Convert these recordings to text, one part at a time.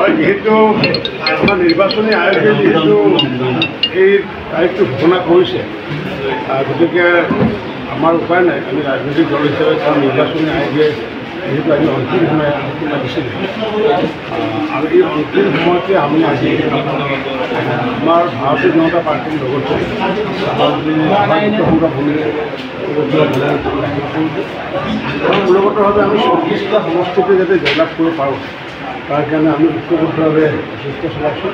হয় যেহেতু আমাৰ নিৰ্বাচনী আয়োগে যেহেতু এই তাৰিখটো ঘোষণা কৰিছে গতিকে আমাৰ উপায় নাই আমি ৰাজনৈতিক দল হিচাপে কাৰণ নিৰ্বাচনী আয়োগে যেহেতু আজি অন্তিম সময় দিছিলে আৰু এই অন্তিম সময়তে আমি আজি আমাৰ ভাৰতীয় জনতা পাৰ্টিৰ লগতে মূলগতভাৱে আমি 40টা সমষ্টিতে যাতে জয়লাভ কৰিব পাৰোঁ তাৰ কাৰণে আমি ঐক্যবদ্ধভাৱে চেষ্টা চলাইছোঁ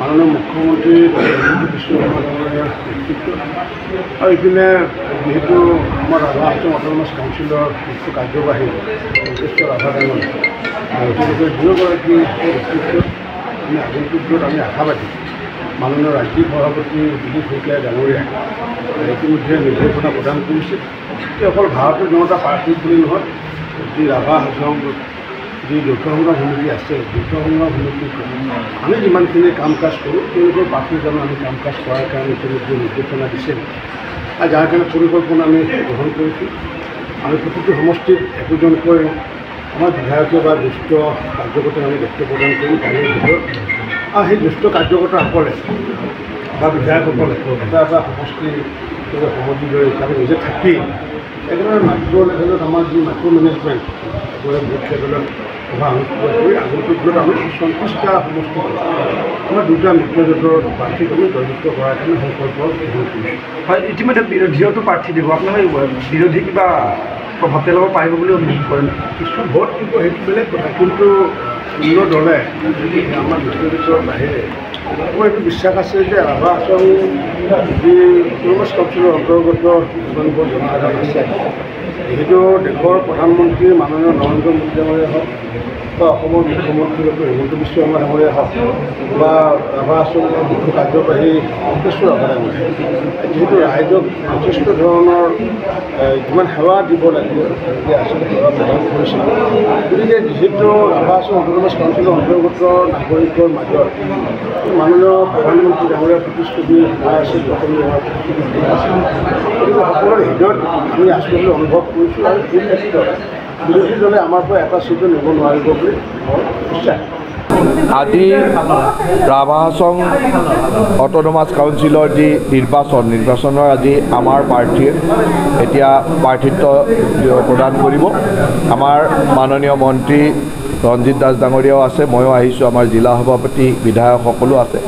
মাননীয় মুখ্যমন্ত্ৰী হিমন্ত বিশ্ব শৰ্মা ডাঙৰীয়াৰ নেতৃত্ব আৰু ইপিনে যেহেতু আমাৰ ৰাভা হাছং অট'নমাছ কাউন্সিলৰ মুখ্য কাৰ্যবাহী যথেষ্ট ৰাভা ডাঙৰীয়া গতিকে দুয়োগৰাকী নেতৃত্বত আমি আগন্তুক দিনত আমি আশাবাদী মাননীয় ৰাজ্যিক সভাপতি দিলীপ শইকীয়া ডাঙৰীয়াই ইতিমধ্যে নিৰ্দেশনা প্ৰদান কৰিছে যে অকল ভাৰতীয় জনতা পাৰ্টীৰ বুলি নহয় যি ৰাভা হাছং যি যৌথ সংগ্ৰাম সমিতি আছে যৌথ সংগ্ৰাম সমিতিত আমি যিমানখিনি কাম কাজ কৰোঁ তেওঁলোকৰ প্ৰাৰ্থীৰ কাৰণে আমি কাম কাজ কৰাৰ কাৰণে ইতিমধ্যে নিৰ্দেশনা দিছে আৰু যাৰ কাৰণে পৰিকল্পনা আমি গ্ৰহণ কৰিছোঁ আমি প্ৰতিটো সমষ্টিত একোজনকৈ আমাৰ বিধায়কীয় বা জ্যেষ্ঠ কাৰ্যকৰ্তাক আমি দায়িত্ব প্ৰদান কৰিম কালিৰ ভিতৰত আৰু সেই জ্যেষ্ঠ কাৰ্যকৰ্তাসকলে বা বিধায়কসকলে এটা এটা সমষ্টিৰ সমিতিৰ দৰে হিচাপে নিজে থাকি একেবাৰে মাইক্ৰ' লেভেলত আমাৰ যি মাইক্ৰ' মেনেজমেণ্ট একেবাৰে বুথ লেভেলত সভা অনুষ্ঠিত কৰি আগন্তুক দিনত আমি 34টা সমষ্টিত আমাৰ দুটা মিত্ৰজোঁটৰ প্ৰাৰ্থীক আমি জয়যুক্ত কৰাৰ কাৰণে সংকল্প গ্ৰহণ কৰিছোঁ। হয়, ইতিমধ্যে বিৰোধীয়েতো প্ৰাৰ্থী দিব আপোনালোকে বিৰোধী কিবা প্ৰভাৱ পেলাব পাৰিব বুলি অনুভৱ কৰে কিছু ভোট দিব সেইটো বেলেগ কথা কিন্তু অন্য দলে আমাৰ মিত্ৰজোঁটৰ বাহিৰে মোৰ এইটো বিশ্বাস আছে যে ৰাভা হাছং যি অট'নমাছ কাউন্সিলৰ অন্তৰ্গত যিমানবোৰ জনসাধাৰণ আছে যিহেতু দেশৰ প্ৰধানমন্ত্ৰী মাননীয় নৰেন্দ্ৰ মোদী ডাঙৰীয়া হওক বা অসমৰ মুখ্যমন্ত্ৰী ডক্টৰ হিমন্ত বিশ্ব শৰ্মা ডাঙৰীয়া হওক বা ৰাভা হাছঙৰ মুখ্য কাৰ্যবাহী যথেষ্ট ৰাভা ডাঙৰীয়া যিহেতু ৰাইজক যথেষ্ট ধৰণৰ যিমান সেৱা দিব লাগিব গতিকে আচলতে সেৱা প্ৰদান কৰিছে গতিকে যিহেতু ৰাভা হাছং অট'নমাছ কাউন্সিলৰ অন্তৰ্গত নাগৰিকৰ মাজত মাননীয় প্ৰধানমন্ত্ৰী ডাঙৰীয়াৰ প্ৰতিশ্ৰুতি আছে অসমীয়া প্ৰতিশ্ৰুতি আছে গতিকে সকলোৰে হৃদয়ত আমি আছোঁ বুলি অনুভৱ কৰিছোঁ আৰু এই ক্ষেত্ৰত বিৰোধী দলে আমাৰ পৰা এটা চিটো নিব নোৱাৰিব বুলি মই বিশ্বাস। আজি ৰাভা হাছং অট'নমাছ কাউন্সিলৰ যি নিৰ্বাচনৰ আজি আমাৰ প্ৰাৰ্থীয়ে এতিয়া প্ৰাৰ্থিত্ব প্ৰদান কৰিব। আমাৰ মাননীয় মন্ত্ৰী ৰঞ্জিত দাস ডাঙৰীয়াও আছে, ময়ো আহিছোঁ, আমাৰ জিলা সভাপতি বিধায়ক সকলো আছে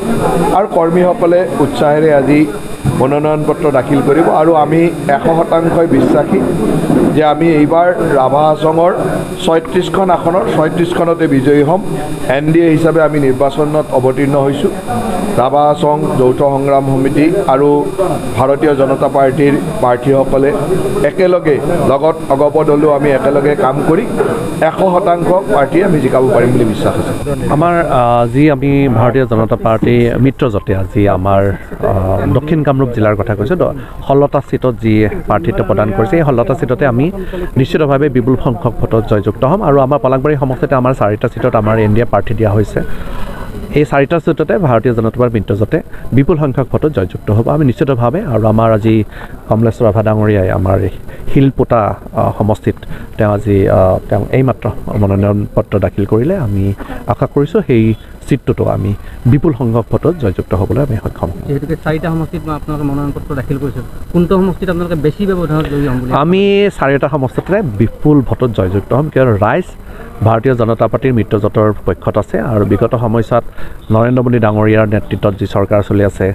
আৰু কৰ্মীসকলে উৎসাহেৰে আজি মনোনয়ন পত্ৰ দাখিল কৰিব আৰু আমি 100% বিশ্বাসী যে আমি এইবাৰ ৰাভা হাছঙৰ 36খন আসনৰ 36খনতে বিজয়ী হ'ম। NDA হিচাপে আমি নিৰ্বাচনত অৱতীৰ্ণ হৈছোঁ। ৰাভা হাছং যৌথ সংগ্ৰাম সমিতি আৰু ভাৰতীয় জনতা পাৰ্টীৰ প্ৰাৰ্থীসকলে একেলগে লগত অগপদ হ'লেও আমি একেলগে কাম কৰি 100% প্ৰাৰ্থী আমি জিকাব পাৰিম বুলি বিশ্বাস আছে। আমাৰ যি আমি ভাৰতীয় জনতা পাৰ্টী মিত্ৰজোঁটে আজি আমাৰ দক্ষিণ কামৰূপ জিলাৰ কথা কৈছোঁ 16টা চিটত যি প্ৰাৰ্থিত্ব প্ৰদান কৰিছে এই 16টা চিটতে আমি নিশ্চিতভাৱে বিপুল সংখ্যক ভোটত জয়যুক্ত হ'ম আৰু আমাৰ পলাশবাৰী সমষ্টিতে আমাৰ 4টা চিটত আমাৰ NDA প্ৰাৰ্থী দিয়া হৈছে। এই 4টা চিটতে ভাৰতীয় জনতা পাৰ্টীৰ মিত্ৰজোঁটে বিপুল সংখ্যক ভোটত জয়যুক্ত হ'ব আমি নিশ্চিতভাৱে। আৰু আমাৰ আজি কমলেশ্বৰ ৰাভা ডাঙৰীয়াই আমাৰ শিলপোটা সমষ্টিত তেওঁ এইমাত্ৰ মনোনয়ন পত্ৰ দাখিল কৰিলে। আমি আশা কৰিছোঁ সেই চিটটোতো আমি বিপুল সংখ্যক ভোটত জয়যুক্ত হ'বলৈ আমি সক্ষম হ'ম। যিহেতুকে 4টা সমষ্টিত আপোনালোকে মনোনয়ন পত্ৰ দাখিল কৰিছে, কোনটো সমষ্টিত আপোনালোকে বেছি ব্যৱধানত জয়ী হ'ম বুলি? আমি 4টা সমষ্টিতে বিপুল ভোটত জয়যুক্ত হ'ম কিয়নো ৰাইজ ভাৰতীয় জনতা পাৰ্টীৰ মিত্ৰজোঁটৰ পক্ষত আছে আৰু বিগত সময়ছোৱাত নৰেন্দ্ৰ মোদী ডাঙৰীয়াৰ নেতৃত্বত যি চৰকাৰ চলি আছে,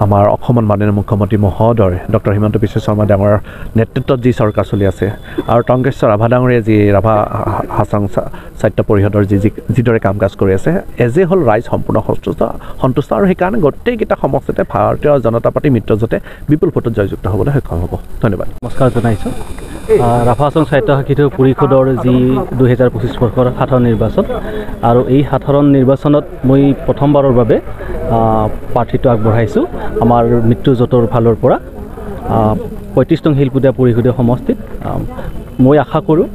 আমাৰ অসমৰ মাননীয় মুখ্যমন্ত্ৰী মহোদয় ডক্টৰ হিমন্ত বিশ্ব শৰ্মা ডাঙৰীয়াৰ নেতৃত্বত যি চৰকাৰ চলি আছে আৰু টংকেশ্বৰ ৰাভা ডাঙৰীয়াই যি ৰাভা হাছং স্বায়ত্ব পৰিষদৰ যিদৰে কাম কাজ কৰি আছে এজে হ'ল ৰাইজ সম্পূৰ্ণ সন্তুষ্ট আৰু সেইকাৰণে গোটেইকেইটা সমষ্টিতে ভাৰতীয় জনতা পাৰ্টীৰ মিত্ৰজোঁটে বিপুল ভোটত জয়যুক্ত হ'বলৈ সক্ষম হ'ব। ধন্যবাদ। নমস্কাৰ জনাইছোঁ। ৰাভা হাছং স্বায়ত্ব শাসিত পৰিষদৰ যি 2025 বৰ্ষৰ সাধাৰণ নিৰ্বাচন আৰু এই সাধাৰণ নিৰ্বাচনত মই প্ৰথমবাৰৰ বাবে প্ৰাৰ্থিত্ব আগবঢ়াইছোঁ আমাৰ মিত্ৰজোঁটৰ ফালৰ পৰা 35 নং শিলপুতীয়া পৰিষদীয় সমষ্টিত। মই আশা কৰোঁ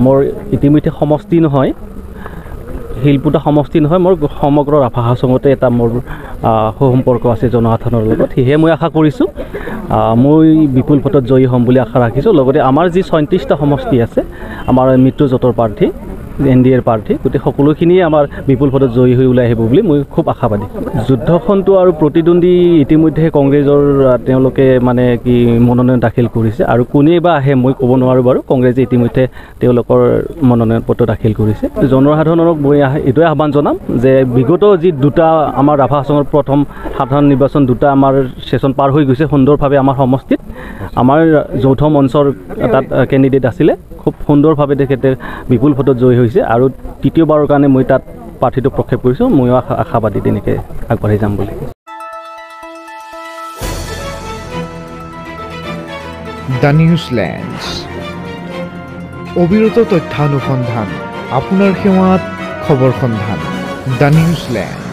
মোৰ ইতিমধ্যে সমষ্টি নহয় শিলপুটা সমষ্টি নহয় মোৰ সমগ্ৰ ৰাভা হাছঙতে এটা মোৰ সুসম্পৰ্ক আছে জনসাধাৰণৰ লগত। সেয়েহে মই আশা কৰিছোঁ মই বিপুল ভোটত জয়ী হ'ম বুলি আশা ৰাখিছোঁ। লগতে আমাৰ যি 37টা সমষ্টি আছে আমাৰ মিত্ৰজোঁটৰ প্ৰাৰ্থী NDAৰ প্ৰাৰ্থী গতিকে সকলোখিনিয়ে আমাৰ বিপুল ভোটত জয়ী হৈ ওলাই আহিব বুলি মই খুব আশাবাদী যুদ্ধখনটো আৰু প্ৰতিদ্বন্দ্বী ইতিমধ্যে কংগ্ৰেছৰ তেওঁলোকে মানে কি মনোনয়ন দাখিল কৰিছে আৰু কোনেই বা আহে মই ক'ব নোৱাৰোঁ বাৰু কংগ্ৰেছে ইতিমধ্যে তেওঁলোকৰ মনোনয়ন পত্ৰ দাখিল কৰিছে জনসাধাৰণক মই এইটোৱে আহ্বান জনাম যে বিগত যি দুটা আমাৰ ৰাভা হাছঙৰ প্ৰথম সাধাৰণ নিৰ্বাচন দুটা আমাৰ সেশন পাৰ হৈ গৈছে সুন্দৰভাৱে আমাৰ সমষ্টিত আমাৰ যৌথ মঞ্চৰ তাত কেণ্ডিডেট আছিলে খুব সুন্দৰভাৱে তেখেতে বিপুল ভোটত জয়ী হৈছে আৰু তৃতীয়বাৰৰ কাৰণে মই তাত প্ৰাৰ্থীটো প্ৰক্ষেপ কৰিছোঁ ময়ো আশাবাদী তেনেকৈ আগবাঢ়ি যাম বুলি দ্য নিউজলেণ্ডছ অবিৰত তথ্যানুসন্ধান আপোনাৰ সেৱাত খবৰ সন্ধান দ্য নিউজলেণ্ড